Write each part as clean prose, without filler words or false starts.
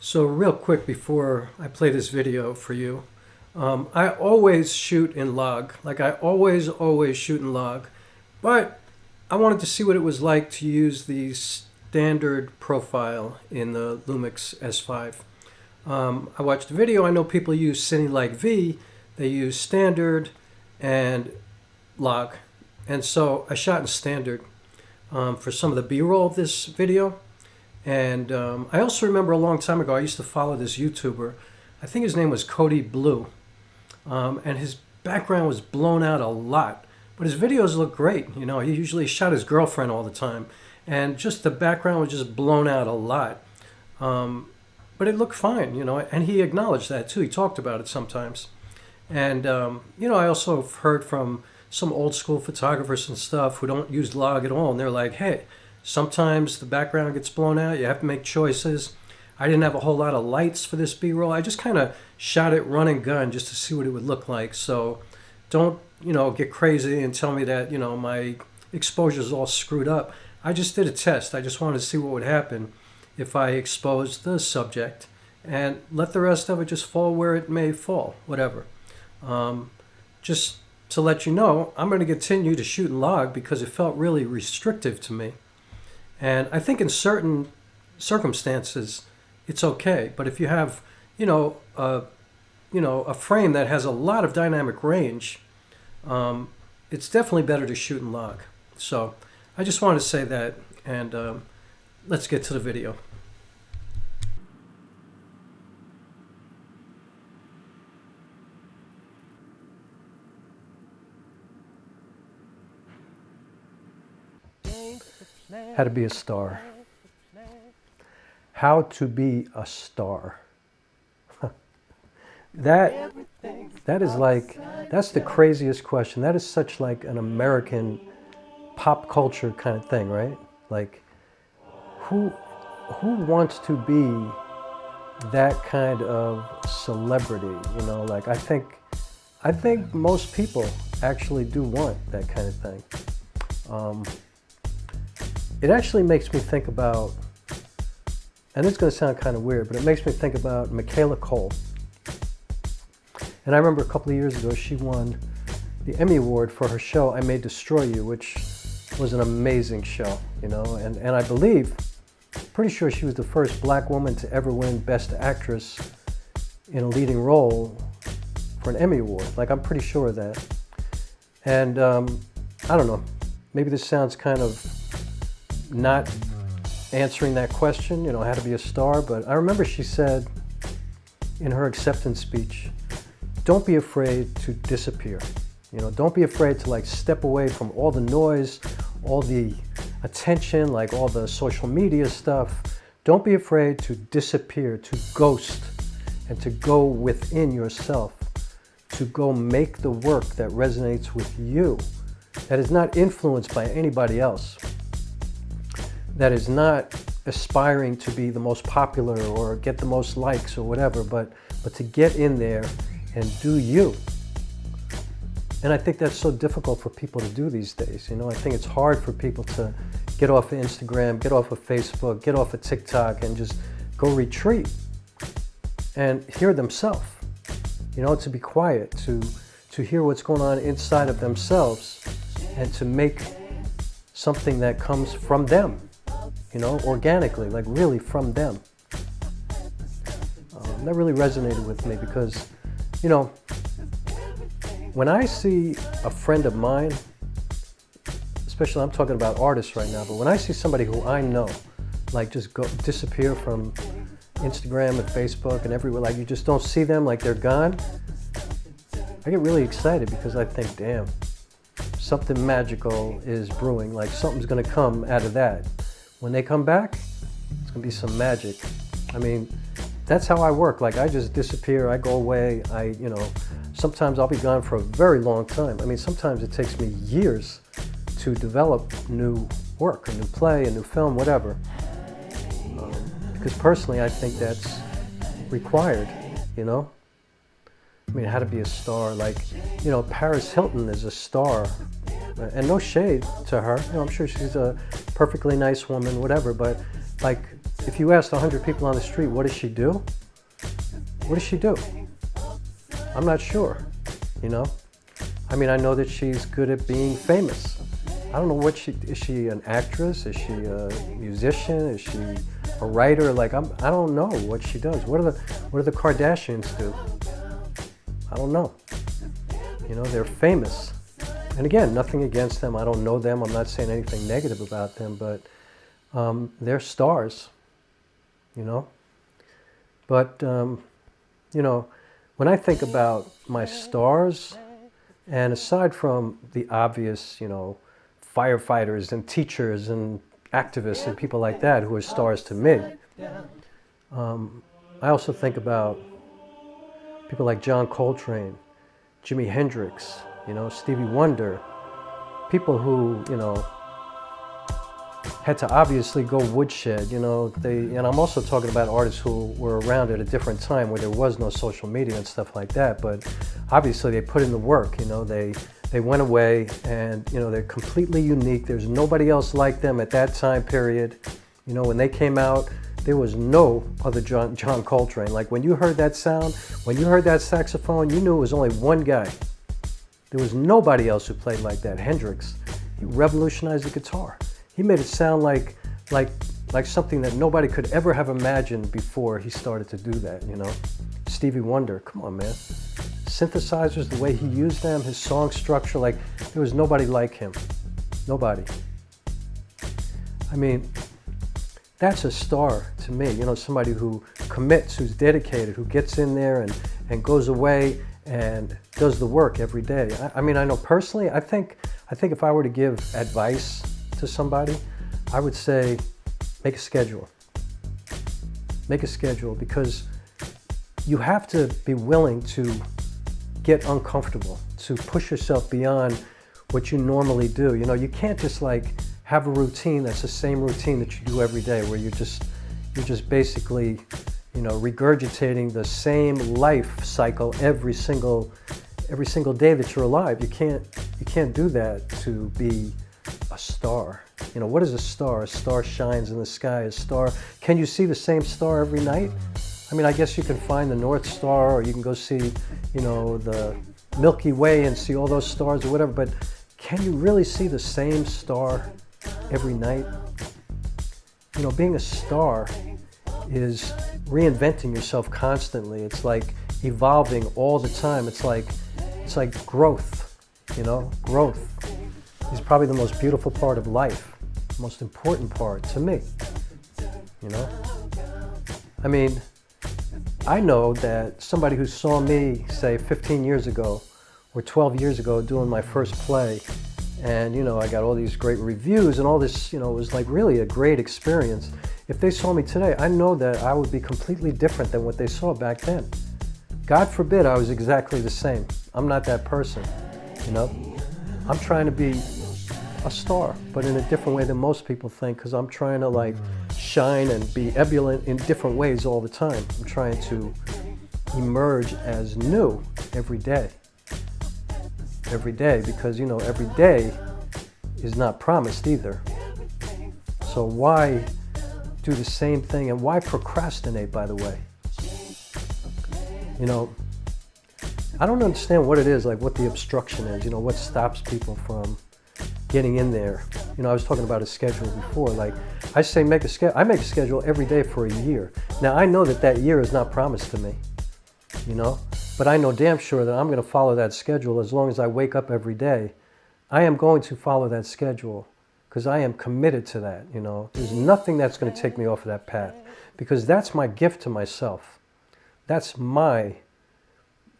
So real quick before I play this video for you, I always shoot in log. Like I always shoot in log. But I wanted to see what it was like to use the standard profile in the Lumix S5. I watched the video. I know people use Cine like V. They use standard and log. And so I shot in standard for some of the B-roll of this video. And I also remember a long time ago, I used to follow this YouTuber. I think his name was Cody Blue. And his background was blown out a lot. But his videos look great. You know, he usually shot his girlfriend all the time. And just the background was just blown out a lot. But it looked fine, you know, and he acknowledged that too. He talked about it sometimes. And, you know, I also heard from some old school photographers and stuff who don't use log at all. And they're like, hey, sometimes the background gets blown out. You have to make choices. I didn't have a whole lot of lights for this B-roll. I just kind of shot it run and gun just to see what it would look like. So don't, you know, get crazy and tell me that, you know, my exposure is all screwed up. I just did a test. I just wanted to see what would happen if I exposed the subject and let the rest of it just fall where it may fall, whatever. Just to let you know, I'm going to continue to shoot in log because it felt really restrictive to me. And I think in certain circumstances, it's okay. But if you have, you know, a frame that has a lot of dynamic range, it's definitely better to shoot in log. So I just wanted to say that, and let's get to the video. How to be a star. How to be a star. That is like, that's the craziest question. That is such like an American pop culture kind of thing, right? Like, who wants to be that kind of celebrity? You know, like I think most people actually do want that kind of thing. It actually makes me think about, and it's going to sound kind of weird, but it makes me think about Michaela Cole. And I remember a couple of years ago, she won the Emmy Award for her show, I May Destroy You, which was an amazing show, you know, and I believe, pretty sure she was the first black woman to ever win Best Actress in a leading role for an Emmy Award. Like, I'm pretty sure of that. And I don't know, maybe this sounds kind of not answering that question, you know, how to be a star, but I remember she said in her acceptance speech, don't be afraid to disappear. You know, don't be afraid to like step away from all the noise, all the attention, like all the social media stuff. Don't be afraid to disappear, to ghost, and to go within yourself, to go make the work that resonates with you, that is not influenced by anybody else, that is not aspiring to be the most popular or get the most likes or whatever, but to get in there and do you. And I think that's so difficult for people to do these days. You know, I think it's hard for people to get off of Instagram, get off of Facebook, get off of TikTok and just go retreat and hear themselves. You know, to be quiet, to hear what's going on inside of themselves and to make something that comes from them. You know, organically, like really from them. That really resonated with me because, you know, when I see a friend of mine, especially I'm talking about artists right now, but when I see somebody who I know, like just disappear from Instagram and Facebook and everywhere, like you just don't see them, like they're gone, I get really excited because I think, damn, something magical is brewing, like something's gonna come out of that. When they come back, it's gonna be some magic. I mean, that's how I work. Like I just disappear, I go away. You know, sometimes I'll be gone for a very long time. I mean, sometimes it takes me years to develop new work, a new play, a new film, whatever. Because personally, I think that's required, you know? I mean, how to be a star. Like, you know, Paris Hilton is a star. And no shade to her. You know, I'm sure she's a perfectly nice woman, whatever, but like if you asked 100 people on the street, what does she do? What does she do? I'm not sure, you know? I mean, I know that she's good at being famous. I don't know is she an actress? Is she a musician? Is she a writer? Like, I don't know what she does. What do the Kardashians do? I don't know. You know, they're famous. And again, nothing against them. I don't know them. I'm not saying anything negative about them, but they're stars, you know? But, you know, when I think about my stars, and aside from the obvious, you know, firefighters and teachers and activists and people like that who are stars to me, I also think about people like John Coltrane, Jimi Hendrix, you know, Stevie Wonder, people who, you know, had to obviously go woodshed, you know, and I'm also talking about artists who were around at a different time where there was no social media and stuff like that, but obviously they put in the work, you know, they went away and, you know, they're completely unique. There's nobody else like them at that time period. You know, when they came out, there was no other John Coltrane. Like when you heard that sound, when you heard that saxophone, you knew it was only one guy. There was nobody else who played like that. Hendrix, he revolutionized the guitar. He made it sound like something that nobody could ever have imagined before he started to do that, you know? Stevie Wonder, come on, man. Synthesizers, the way he used them, his song structure, like there was nobody like him. Nobody. I mean, that's a star to me, you know, somebody who commits, who's dedicated, who gets in there and goes away and does the work every day. I mean, I know personally, I think if I were to give advice to somebody, I would say, make a schedule. Make a schedule, because you have to be willing to get uncomfortable, to push yourself beyond what you normally do. You know, you can't just like have a routine that's the same routine that you do every day, where you're just basically, you know, regurgitating the same life cycle every single day that you're alive. You can't do that to be a star. You know, what is a star? A star shines in the sky. A star, can you see the same star every night? I mean, I guess you can find the North Star, or you can go see, you know, the Milky Way and see all those stars or whatever, but can you really see the same star every night? You know, being a star is reinventing yourself constantly. It's like evolving all the time. It's like growth, you know, growth is probably the most beautiful part of life, the most important part to me, you know? I mean, I know that somebody who saw me, say, 15 years ago or 12 years ago doing my first play, and, you know, I got all these great reviews and all this, you know, it was like really a great experience. If they saw me today, I know that I would be completely different than what they saw back then. God forbid I was exactly the same. I'm not that person, you know? I'm trying to be a star, but in a different way than most people think, because I'm trying to like shine and be ebullient in different ways all the time. I'm trying to emerge as new every day. Every day, because, you know, every day is not promised either. So why do the same thing, and why procrastinate, by the way? You know, I don't understand what it is, like what the obstruction is, you know, what stops people from getting in there. You know, I was talking about a schedule before. Like, I say make a schedule. I make a schedule every day for a year. Now, I know that that year is not promised to me, you know, but I know damn sure that I'm going to follow that schedule as long as I wake up every day. I am going to follow that schedule because I am committed to that, you know. There's nothing that's going to take me off of that path, because that's my gift to myself. That's my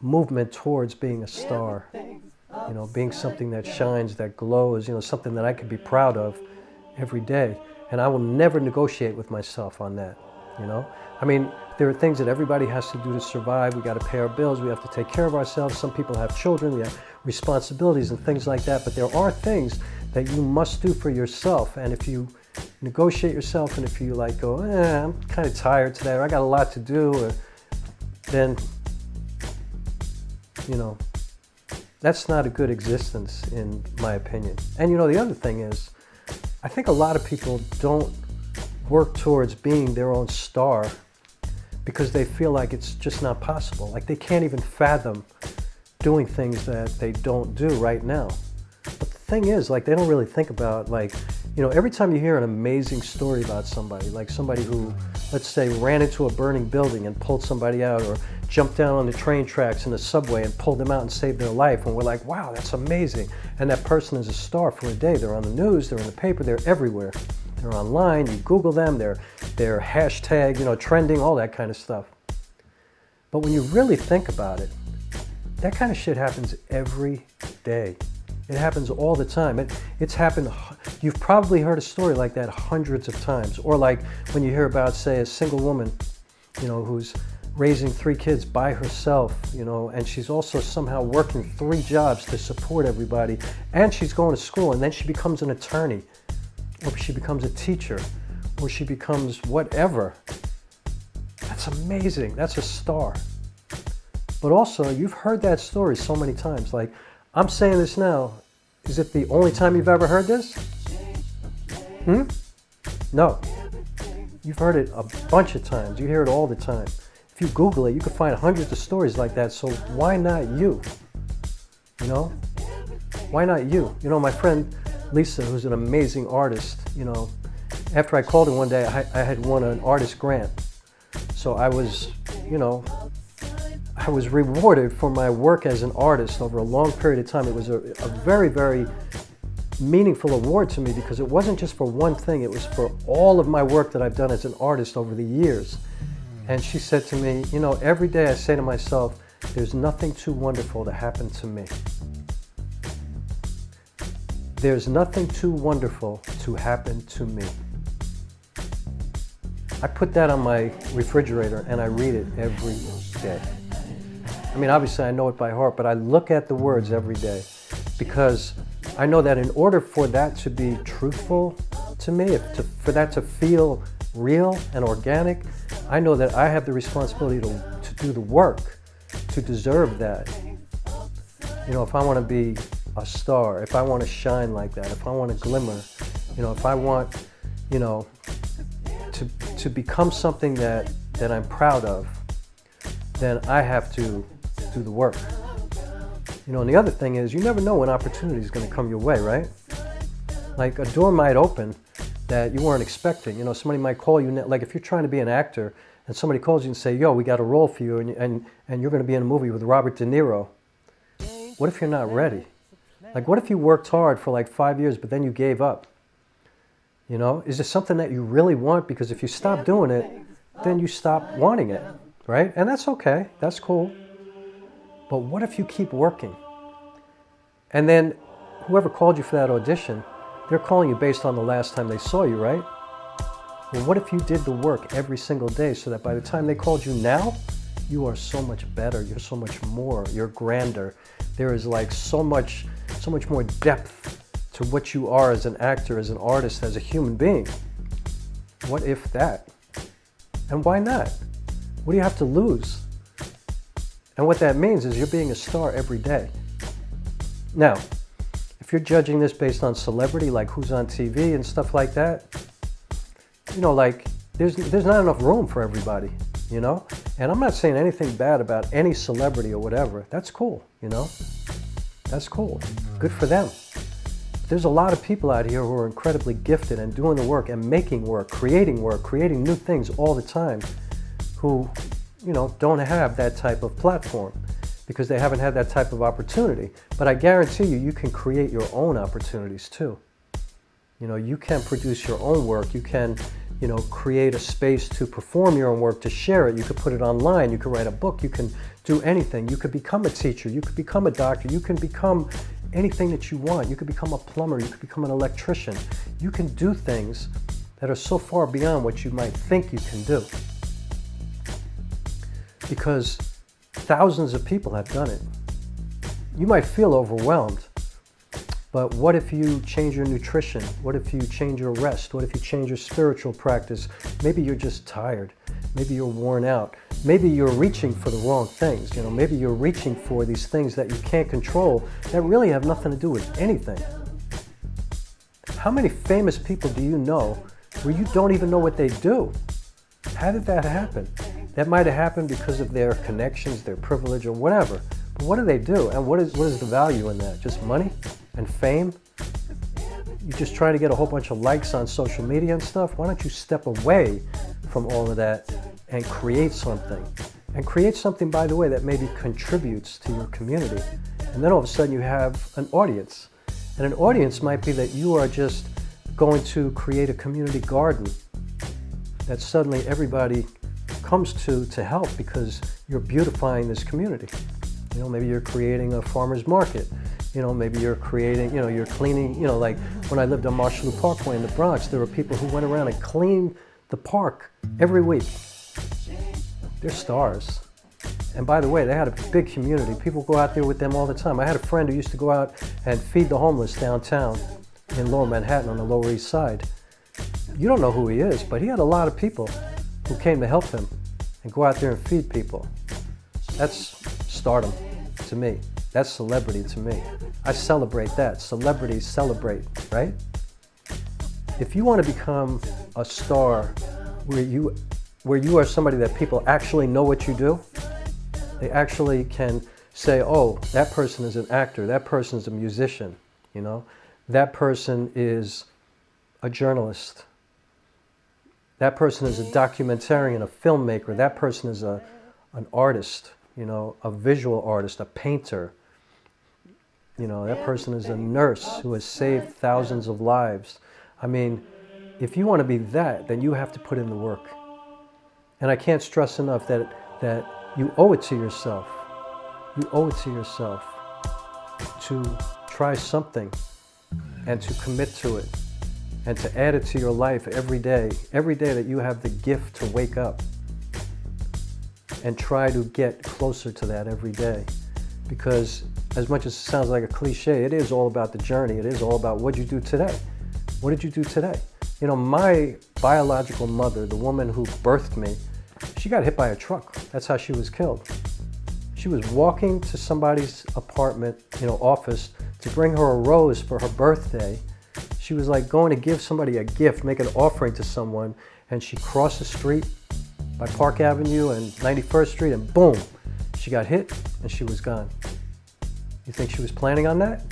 movement towards being a star. You know, being something that shines, that glows, you know, something that I can be proud of every day. And I will never negotiate with myself on that, you know. I mean, there are things that everybody has to do to survive. We got to pay our bills. We have to take care of ourselves. Some people have children. We have responsibilities and things like that. But there are things that you must do for yourself. And if you negotiate yourself, and if you like go, I'm kind of tired today, or I got a lot to do, or, then, you know, that's not a good existence, in my opinion. And, you know, the other thing is, I think a lot of people don't work towards being their own star because they feel like it's just not possible. Like they can't even fathom doing things that they don't do right now. But the thing is, like, they don't really think about, like, you know, every time you hear an amazing story about somebody, like somebody who, let's say, ran into a burning building and pulled somebody out, or jumped down on the train tracks in the subway and pulled them out and saved their life, and we're like, wow, that's amazing. And that person is a star for a day. They're on the news, they're in the paper, they're everywhere. They're online, you Google them, they're hashtag, you know, trending, all that kind of stuff. But when you really think about it, that kind of shit happens every day. It happens all the time. It's happened, you've probably heard a story like that hundreds of times. Or like when you hear about, say, a single woman, you know, who's raising 3 kids by herself, you know, and she's also somehow working 3 jobs to support everybody, and she's going to school, and then she becomes an attorney, or she becomes a teacher, or she becomes whatever. That's amazing. That's a star. But also, you've heard that story so many times. Like, I'm saying this now. Is it the only time you've ever heard this? No. You've heard it a bunch of times. You hear it all the time. If you Google it, you can find hundreds of stories like that. So why not you? You know? Why not you? You know, my friend Lisa, who's an amazing artist, you know, after I called her one day, I had won an artist grant. So I was, you know, I was rewarded for my work as an artist over a long period of time. It was a very, very meaningful award to me because it wasn't just for one thing, it was for all of my work that I've done as an artist over the years. And she said to me, you know, every day I say to myself, there's nothing too wonderful to happen to me. There's nothing too wonderful to happen to me. I put that on my refrigerator and I read it every day. I mean, obviously I know it by heart, but I look at the words every day because I know that in order for that to be truthful to me, for that to feel real and organic, I know that I have the responsibility to do the work to deserve that. You know, if I want to be a star, if I want to shine like that, if I want to glimmer, you know, if I want, you know, to become something that I'm proud of, then I have to do the work. You know, and the other thing is, you never know when opportunity is going to come your way, right? Like a door might open that you weren't expecting. You know, somebody might call you, like if you're trying to be an actor and somebody calls you and say, yo, we got a role for you and you're going to be in a movie with Robert De Niro. What if you're not ready? Like, what if you worked hard for like 5 years, but then you gave up? You know, is this something that you really want? Because if you stop doing it, then you stop wanting it, right? And that's okay, that's cool. But what if you keep working? And then whoever called you for that audition, they're calling you based on the last time they saw you, right? Well, what if you did the work every single day so that by the time they called you now, you are so much better, you're so much more, you're grander. There is like so much more depth to what you are as an actor, as an artist, as a human being. What if that? And why not? What do you have to lose? And what that means is you're being a star every day. Now, if you're judging this based on celebrity, like who's on TV and stuff like that, you know, like there's not enough room for everybody, you know? And I'm not saying anything bad about any celebrity or whatever. That's cool, you know? That's cool. Good for them. There's a lot of people out here who are incredibly gifted and doing the work and making work, creating new things all the time, who, you know, don't have that type of platform because they haven't had that type of opportunity. But I guarantee you, you can create your own opportunities too. You know, you can produce your own work. You can, you know, create a space to perform your own work, to share it. You could put it online. You could write a book. You can do anything. You could become a teacher. You could become a doctor. You can become anything that you want. You could become a plumber. You could become an electrician. You can do things that are so far beyond what you might think you can do. Because thousands of people have done it. You might feel overwhelmed, but what if you change your nutrition? What if you change your rest? What if you change your spiritual practice? Maybe you're just tired. Maybe you're worn out. Maybe you're reaching for the wrong things. You know, maybe you're reaching for these things that you can't control that really have nothing to do with anything. How many famous people do you know where you don't even know what they do. How did that happen? That might have happened because of their connections, their privilege, or whatever. But what do they do? And what is the value in that? Just money and fame? You're just trying to get a whole bunch of likes on social media and stuff? Why don't you step away from all of that and create something? And create something, by the way, that maybe contributes to your community. And then all of a sudden you have an audience. And an audience might be that you are just going to create a community garden that suddenly everybody comes to help because you're beautifying this community. You know, maybe you're creating a farmer's market. You know, maybe you're creating, you know, you're cleaning, you know, like when I lived on Marshall Parkway in the Bronx, there were people who went around and cleaned the park every week. They're stars. And by the way, they had a big community. People go out there with them all the time. I had a friend who used to go out and feed the homeless downtown in Lower Manhattan on the Lower East Side. You don't know who he is, but he had a lot of people who came to help him and go out there and feed people. That's stardom to me. That's celebrity to me. I celebrate that. Celebrities celebrate, right? If you want to become a star where you are somebody that people actually know what you do, they actually can say, oh, that person is an actor, that person is a musician, you know, that person is a journalist, that person is a documentarian, a filmmaker, that person is an artist, you know, a visual artist, a painter, you know, that person is a nurse who has saved thousands of lives. I mean, if you want to be that, then you have to put in the work. And I can't stress enough that you owe it to yourself. You owe it to yourself to try something and to commit to it and to add it to your life every day that you have the gift to wake up, and try to get closer to that every day. Because as much as it sounds like a cliche, it is all about the journey. It is all about what you do today. What did you do today? You know, my biological mother, the woman who birthed me, she got hit by a truck. That's how she was killed. She was walking to somebody's apartment, you know, office to bring her a rose for her birthday. She was like going to give somebody a gift, make an offering to someone, and she crossed the street by Park Avenue and 91st Street, and boom, she got hit and she was gone. You think she was planning on that?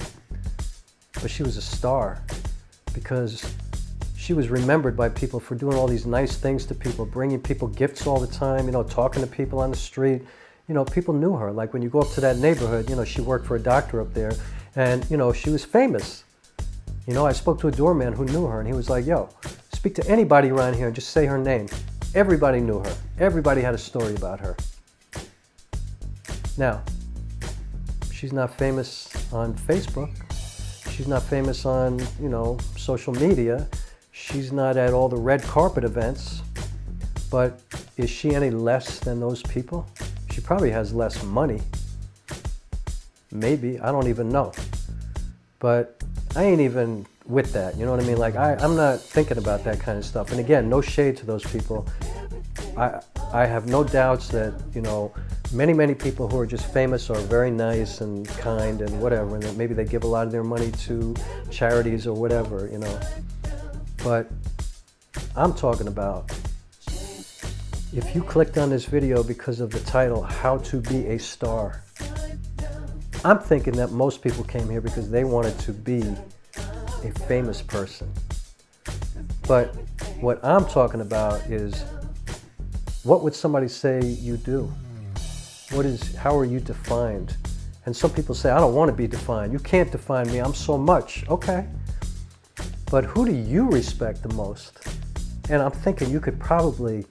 But she was a star because she was remembered by people for doing all these nice things to people, bringing people gifts all the time, you know, talking to people on the street. You know, people knew her. Like when you go up to that neighborhood, you know, she worked for a doctor up there, and, you know, she was famous. You know, I spoke to a doorman who knew her, and he was like, yo, speak to anybody around here and just say her name. Everybody knew her. Everybody had a story about her. Now, she's not famous on Facebook. She's not famous on, you know, social media. She's not at all the red carpet events. But is she any less than those people? She probably has less money. Maybe, I don't even know. But I ain't even with that, you know what I mean? Like, I'm not thinking about that kind of stuff. And again, no shade to those people. I have no doubts that, you know, many people who are just famous are very nice and kind and whatever, and that maybe they give a lot of their money to charities or whatever, you know. But I'm talking about, if you clicked on this video because of the title, How to Be a Star, I'm thinking that most people came here because they wanted to be a famous person. But what I'm talking about is, what would somebody say you do? How are you defined? And some people say, I don't want to be defined. You can't define me, I'm so much. Okay. But who do you respect the most? And I'm thinking you could probably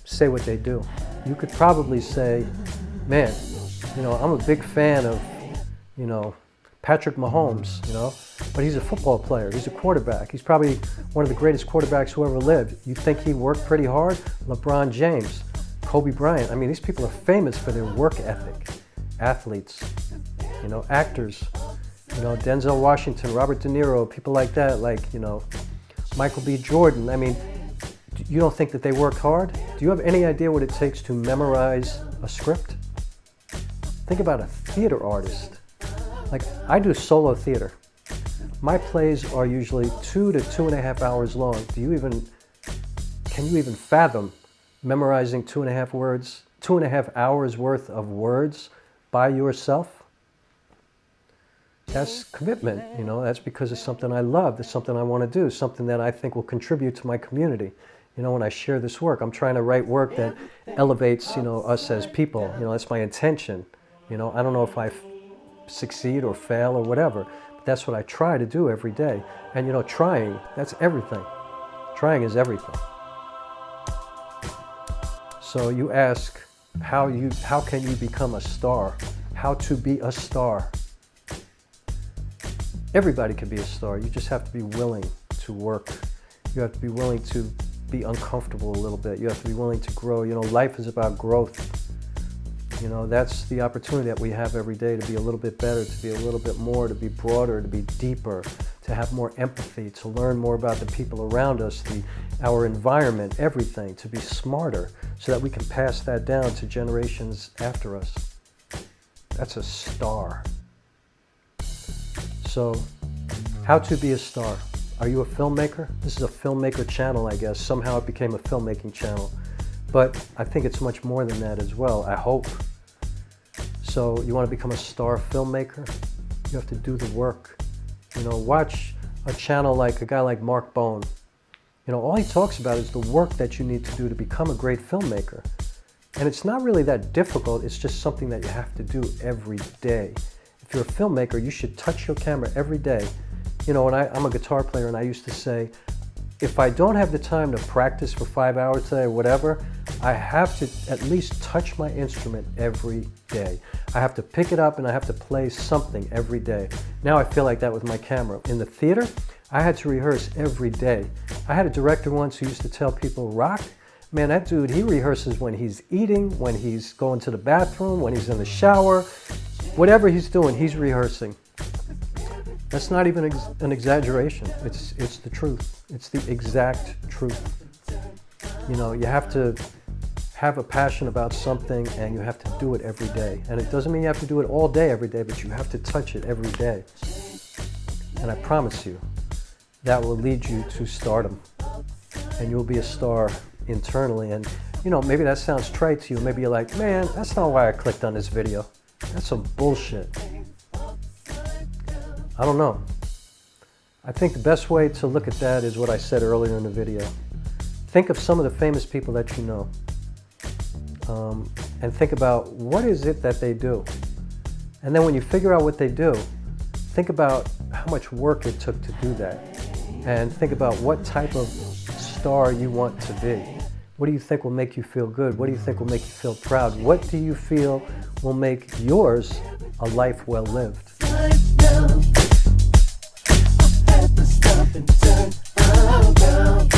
say what they do. You could probably say, man, you know, I'm a big fan of, you know, Patrick Mahomes, you know, but he's a football player, he's a quarterback. He's probably one of the greatest quarterbacks who ever lived. You think he worked pretty hard? LeBron James, Kobe Bryant. I mean, these people are famous for their work ethic. Athletes, you know, actors, you know, Denzel Washington, Robert De Niro, people like that, like, you know, Michael B. Jordan. I mean, you don't think that they work hard? Do you have any idea what it takes to memorize a script? Think about a theater artist. Like, I do solo theater. My plays are usually 2 to 2.5 hours long. Can you even fathom memorizing 2.5 hours worth of words by yourself? That's commitment, you know, that's because it's something I love, it's something I want to do, something that I think will contribute to my community. You know, when I share this work, I'm trying to write work that elevates, you know, us as people. You know, that's my intention. You know, I don't know if I succeed or fail or whatever, but that's what I try to do every day. And, you know, trying, that's everything. Trying is everything. So you ask, how can you become a star? How to be a star? Everybody can be a star. You just have to be willing to work. You have to be willing to be uncomfortable a little bit. You have to be willing to grow. You know, life is about growth. You know, that's the opportunity that we have every day to be a little bit better, to be a little bit more, to be broader, to be deeper, to have more empathy, to learn more about the people around us, our environment, everything, to be smarter so that we can pass that down to generations after us. That's a star. So, how to be a star. Are you a filmmaker? This is a filmmaker channel, I guess. Somehow it became a filmmaking channel. But I think it's much more than that as well, I hope. So you want to become a star filmmaker? You have to do the work. You know, watch a channel like a guy like Mark Bone. You know, all he talks about is the work that you need to do to become a great filmmaker. And it's not really that difficult, it's just something that you have to do every day. If you're a filmmaker, you should touch your camera every day. You know, and I'm a guitar player, and I used to say, if I don't have the time to practice for 5 hours today or whatever, I have to at least touch my instrument every day. I have to pick it up and I have to play something every day. Now I feel like that with my camera. In the theater, I had to rehearse every day. I had a director once who used to tell people, Rock, man, that dude, he rehearses when he's eating, when he's going to the bathroom, when he's in the shower. Whatever he's doing, he's rehearsing. That's not even an exaggeration. It's the truth. It's the exact truth. You know, you have to have a passion about something and you have to do it every day. And it doesn't mean you have to do it all day every day, but you have to touch it every day. And I promise you, that will lead you to stardom. And you'll be a star internally. And, you know, maybe that sounds trite to you. Maybe you're like, man, that's not why I clicked on this video. That's some bullshit. I don't know. I think the best way to look at that is what I said earlier in the video. Think of some of the famous people that you know. And think about what is it that they do. And then when you figure out what they do, think about how much work it took to do that. And think about what type of star you want to be. What do you think will make you feel good? What do you think will make you feel proud? What do you feel will make yours a life well lived? Stop and turn around.